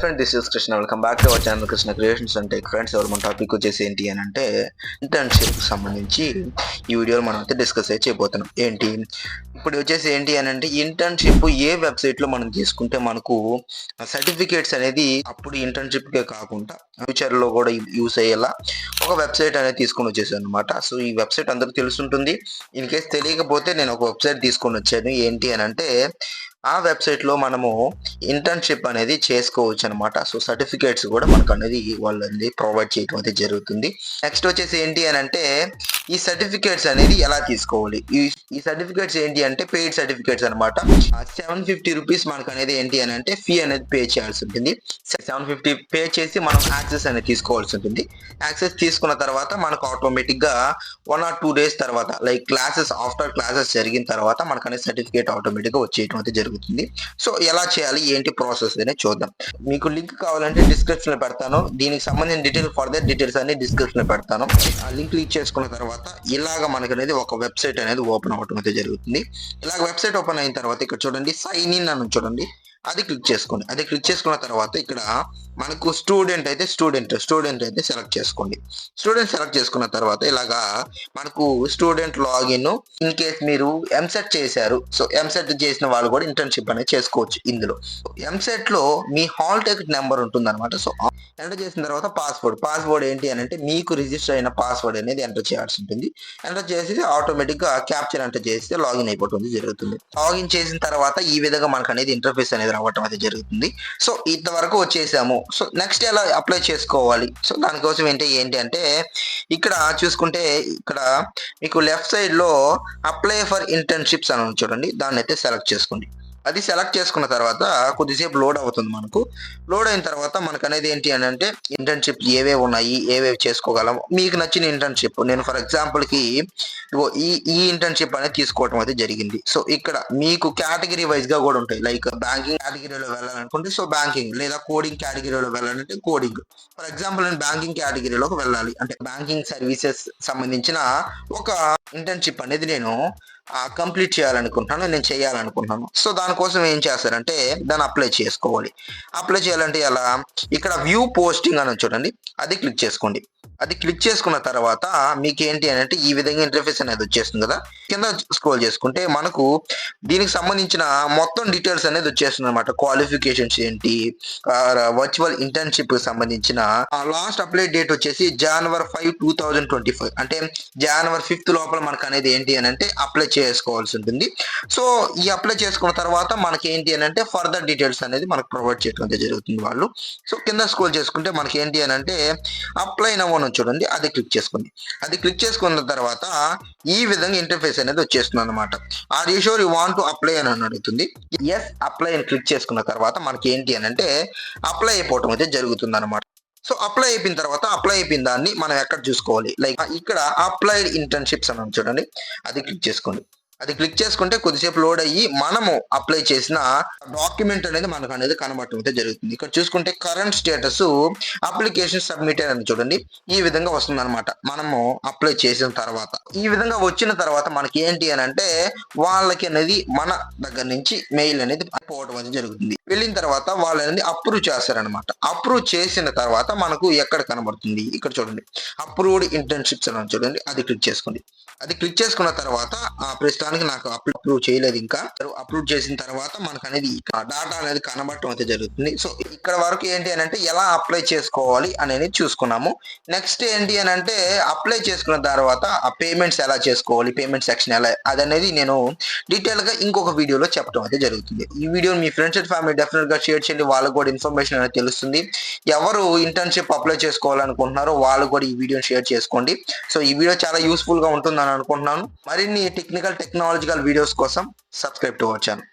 Friend, this is Krishna. Welcome back to our channel Krishna creations and tech. Friends, ఎవరు మన topic వచ్చేసి ఏంటి అని అంటే ఇంటర్న్షిప్ సంబంధించి ఈ వీడియోలో మనం అయితే డిస్కస్ అయితే చేయబోతున్నాం. ఇప్పుడు వచ్చేసి ఏంటి అని అంటే ఇంటర్న్షిప్ ఏ వెబ్సైట్లో మనం తీసుకుంటే మనకు సర్టిఫికేట్స్ అనేది అప్పుడు ఇంటర్న్షిప్కే కాకుండా ఫ్యూచర్లో కూడా యూస్ అయ్యేలా ఒక వెబ్సైట్ అనేది తీసుకొని వచ్చేసాను అనమాట. సో ఈ వెబ్సైట్ అందరికి తెలుసుంటుంది. ఇన్ కేస్ తెలియకపోతే నేను ఒక వెబ్సైట్ తీసుకొని వచ్చాను. ఏంటి అని అంటే ఆ వెబ్సైట్లో మనము ఇంటర్న్షిప్ అనేది చేసుకోవచ్చు అనమాట. సో సర్టిఫికేట్స్ కూడా మనకు అనేది వాళ్ళని ప్రొవైడ్ చేయడం అయితే జరుగుతుంది. నెక్స్ట్ వచ్చేసి ఏంటి అని అంటే ఈ సర్టిఫికేట్స్ అనేది ఎలా తీసుకోవాలి. ఈ సర్టిఫికేట్స్ ఏంటి అంటే పెయిడ్ సర్టిఫికేట్స్ అనమాట. 750 రూపీస్ మనకు అనేది ఏంటి అని అంటే ఫీ అనేది పే చేయాల్సి ఉంటుంది. 750 పే చేసి మనం యాక్సెస్ అనేది తీసుకోవాల్సి ఉంటుంది. యాక్సెస్ తీసుకున్న తర్వాత మనకు ఆటోమేటిక్గా 1 or 2 days తర్వాత లైక్ ఆఫ్టర్ క్లాసెస్ జరిగిన తర్వాత మనకు అనేది సర్టిఫికేట్ ఆటోమేటిక్గా వచ్చేయడం అయితే జరుగుతుంది. సో ఎలా చేయాలి, ఏంటి ప్రాసెస్ అనేది చూద్దాం. మీకు లింక్ కావాలంటే డిస్క్రిప్షన్ లో పెడతాను. దీనికి సంబంధించిన ఫర్దర్ డీటెయిల్స్ అన్ని డిస్క్రిప్షన్ లో పెడతాను. ఆ లింక్ క్లిక్ చేసుకున్న తర్వాత ఇలాగ మనకు అనేది ఒక వెబ్సైట్ అనేది ఓపెన్ అవడం అయితే జరుగుతుంది. ఇలాగ వెబ్సైట్ ఓపెన్ అయిన తర్వాత ఇక్కడ చూడండి సైన్ ఇన్ అని చూడండి, అది క్లిక్ చేసుకోండి. అది క్లిక్ చేసుకున్న తర్వాత ఇక్కడ మనకు స్టూడెంట్ అయితే సెలెక్ట్ చేసుకోండి. స్టూడెంట్ సెలెక్ట్ చేసుకున్న తర్వాత ఇలాగా మనకు స్టూడెంట్ లాగిన్. ఇన్ కేస్ మీరు ఎంసెట్ చేశారు, సో ఎంసెట్ చేసిన వాళ్ళు కూడా ఇంటర్న్షిప్ అనేది చేసుకోవచ్చు. ఇందులో ఎంసెట్ లో మీ హాల్ టికెట్ నెంబర్ ఉంటుంది అనమాట. సో ఎంటర్ చేసిన తర్వాత పాస్వర్డ్ ఏంటి అని అంటే మీకు రిజిస్టర్ అయిన పాస్వర్డ్ అనేది ఎంటర్ చేయాల్సి ఉంటుంది. ఎంటర్ చేసి ఆటోమేటిక్ గా క్యాప్చర్ ఎంటర్ చేస్తే లాగిన్ అయిపోతుంది జరుగుతుంది. లాగిన్ చేసిన తర్వాత ఈ విధంగా మనకు అనేది ఇంటర్ఫేస్ అనేది రావటం అయితే జరుగుతుంది. సో ఇంతవరకు వచ్చేసాము. సో నెక్స్ట్ ఎలా అప్లై చేసుకోవాలి. సో దానికోసం ఏంటి అంటే ఇక్కడ చూసుకుంటే ఇక్కడ మీకు లెఫ్ట్ సైడ్ లో అప్లై ఫర్ ఇంటర్న్షిప్స్ అని చూడండి, దాన్ని అయితే సెలెక్ట్ చేసుకోండి. అది సెలెక్ట్ చేసుకున్న తర్వాత కొద్దిసేపు లోడ్ అవుతుంది. మనకు లోడ్ అయిన తర్వాత మనకు అనేది ఏంటి అని అంటే ఇంటర్న్షిప్ ఏవేవి ఉన్నాయి, ఏవేవి చేసుకోగలం, మీకు నచ్చిన ఇంటర్న్షిప్. నేను ఫర్ ఎగ్జాంపుల్ కి ఈ ఇంటర్న్షిప్ అనేది తీసుకోవడం అయితే జరిగింది. సో ఇక్కడ మీకు కేటగిరీ వైజ్ గా కూడా ఉంటాయి. లైక్ బ్యాంకింగ్ కేటగిరీలో వెళ్ళాలనుకుంటే సో బ్యాంకింగ్, లేదా కోడింగ్ కేటగిరీలో వెళ్ళాలంటే కోడింగ్. ఫర్ ఎగ్జాంపుల్ నేను బ్యాంకింగ్ కేటగిరీలోకి వెళ్ళాలి అంటే బ్యాంకింగ్ సర్వీసెస్ సంబంధించిన ఒక ఇంటర్న్షిప్ అనేది నేను కంప్లీట్ చేయాలనుకుంటున్నాను, నేను చేయాలనుకుంటున్నాను. సో దానికోసం ఏం చేస్తారంటే దాన్ని అప్లై చేసుకోవాలి. అప్లై చేయాలంటే ఎలా, ఇక్కడ వ్యూ పోస్టింగ్ అని చూడండి, అది క్లిక్ చేసుకోండి. అది క్లిక్ చేసుకున్న తర్వాత మీకు ఏంటి అని అంటే ఈ విధంగా ఇంటర్ఫేస్ అనేది వచ్చేస్తుంది కదా. కింద స్క్రోల్ చేసుకుంటే మనకు దీనికి సంబంధించిన మొత్తం డీటెయిల్స్ అనేది వచ్చేస్తుంది అనమాట. క్వాలిఫికేషన్స్ ఏంటి, వర్చువల్ ఇంటర్న్షిప్ సంబంధించిన లాస్ట్ అప్లై డేట్ వచ్చేసి January 5, 2025 అంటే January 5th లోపల మనకు అనేది ఏంటి అని అంటే అప్లై చేసుకోవాల్సి ఉంటుంది. సో ఈ అప్లై చేసుకున్న తర్వాత మనకి ఏంటి అని అంటే ఫర్దర్ డీటెయిల్స్ అనేది మనకు ప్రొవైడ్ చేయడం జరుగుతుంది వాళ్ళు. సో కింద స్క్రోల్ చేసుకుంటే మనకి ఏంటి అని అంటే అప్లై నౌ అని చూడండి, అది క్లిక్ చేసుకోండి. అది క్లిక్ చేసుకున్న తర్వాత ఈ విధంగా ఇంటర్ఫేస్ అనేది వచ్చేస్తుంది అనమాట. Are you sure you want to apply అని అడుగుతుంది. ఎస్ అప్లై అని క్లిక్ చేసుకున్న తర్వాత మనకి ఏంటి అని అంటే అప్లై అయిపోవటం అయితే జరుగుతుంది అనమాట. సో అప్లై అయిపోయిన తర్వాత అప్లై అయిపోయిన దాన్ని మనం ఎక్కడ చూసుకోవాలి, లైక్ ఇక్కడ అప్లైడ్ ఇంటర్న్షిప్స్ అని చూడండి, అది క్లిక్ చేసుకోండి. అది క్లిక్ చేసుకుంటే కొద్దిసేపు లోడ్ అయ్యి మనము అప్లై చేసిన డాక్యుమెంట్ అనేది మనకు అనేది కనబడటం అయితే జరుగుతుంది. ఇక్కడ చూసుకుంటే కరెంట్ స్టేటస్ అప్లికేషన్ సబ్మిటెడ్ అని చూడండి, ఈ విధంగా వస్తుంది అనమాట. మనము అప్లై చేసిన తర్వాత ఈ విధంగా వచ్చిన తర్వాత మనకి ఏంటి అని అంటే వాళ్ళకి అనేది మన దగ్గర నుంచి మెయిల్ అనేది పోవడం అనేది జరుగుతుంది. వెళ్ళిన తర్వాత వాళ్ళు అనేది అప్రూవ్ చేస్తారనమాట. అప్రూవ్ చేసిన తర్వాత మనకు ఎక్కడ కనబడుతుంది, ఇక్కడ చూడండి అప్రూవ్డ్ ఇంటర్న్షిప్స్ అని చూడండి, అది క్లిక్ చేసుకోండి. అది క్లిక్ చేసుకున్న తర్వాత ప్రస్తుతానికి నాకు అప్రూవ్ చేయలేదు. ఇంకా అప్రూవ్ చేసిన తర్వాత మనకు అనేది డాటా అనేది కనబడటం అయితే జరుగుతుంది. సో ఇక్కడ వరకు ఏంటి అని అంటే ఎలా అప్లై చేసుకోవాలి అనేది చూసుకున్నాము. నెక్స్ట్ ఏంటి అని అంటే అప్లై చేసుకున్న తర్వాత ఆ పేమెంట్స్ ఎలా చేసుకోవాలి, పేమెంట్ సెక్షన్ ఎలా, అదనేది నేను డీటెయిల్ గా ఇంకొక వీడియోలో చెప్పడం అయితే జరుగుతుంది. ఈ video me friends and family definite గా షేర్ చేయండి, వాళ్ళకు కూడా ఇన్ఫర్మేషన్ అనేది తెలుస్తుంది. ఎవరు ఇంటర్న్షిప్ అప్లై చేసుకోవాలనుకుంటున్నారో వాళ్ళు కూడా ఈ వీడియోని షేర్ చేసుకోండి. సో ఈ వీడియో చాలా యూస్ఫుల్ గా ఉంటుందని అనుకుంటున్నాను. మరిన్ని టెక్నాలజికల్ వీడియోస్ కోసం సబ్స్క్రైబ్ టు అవర్ ఛానల్.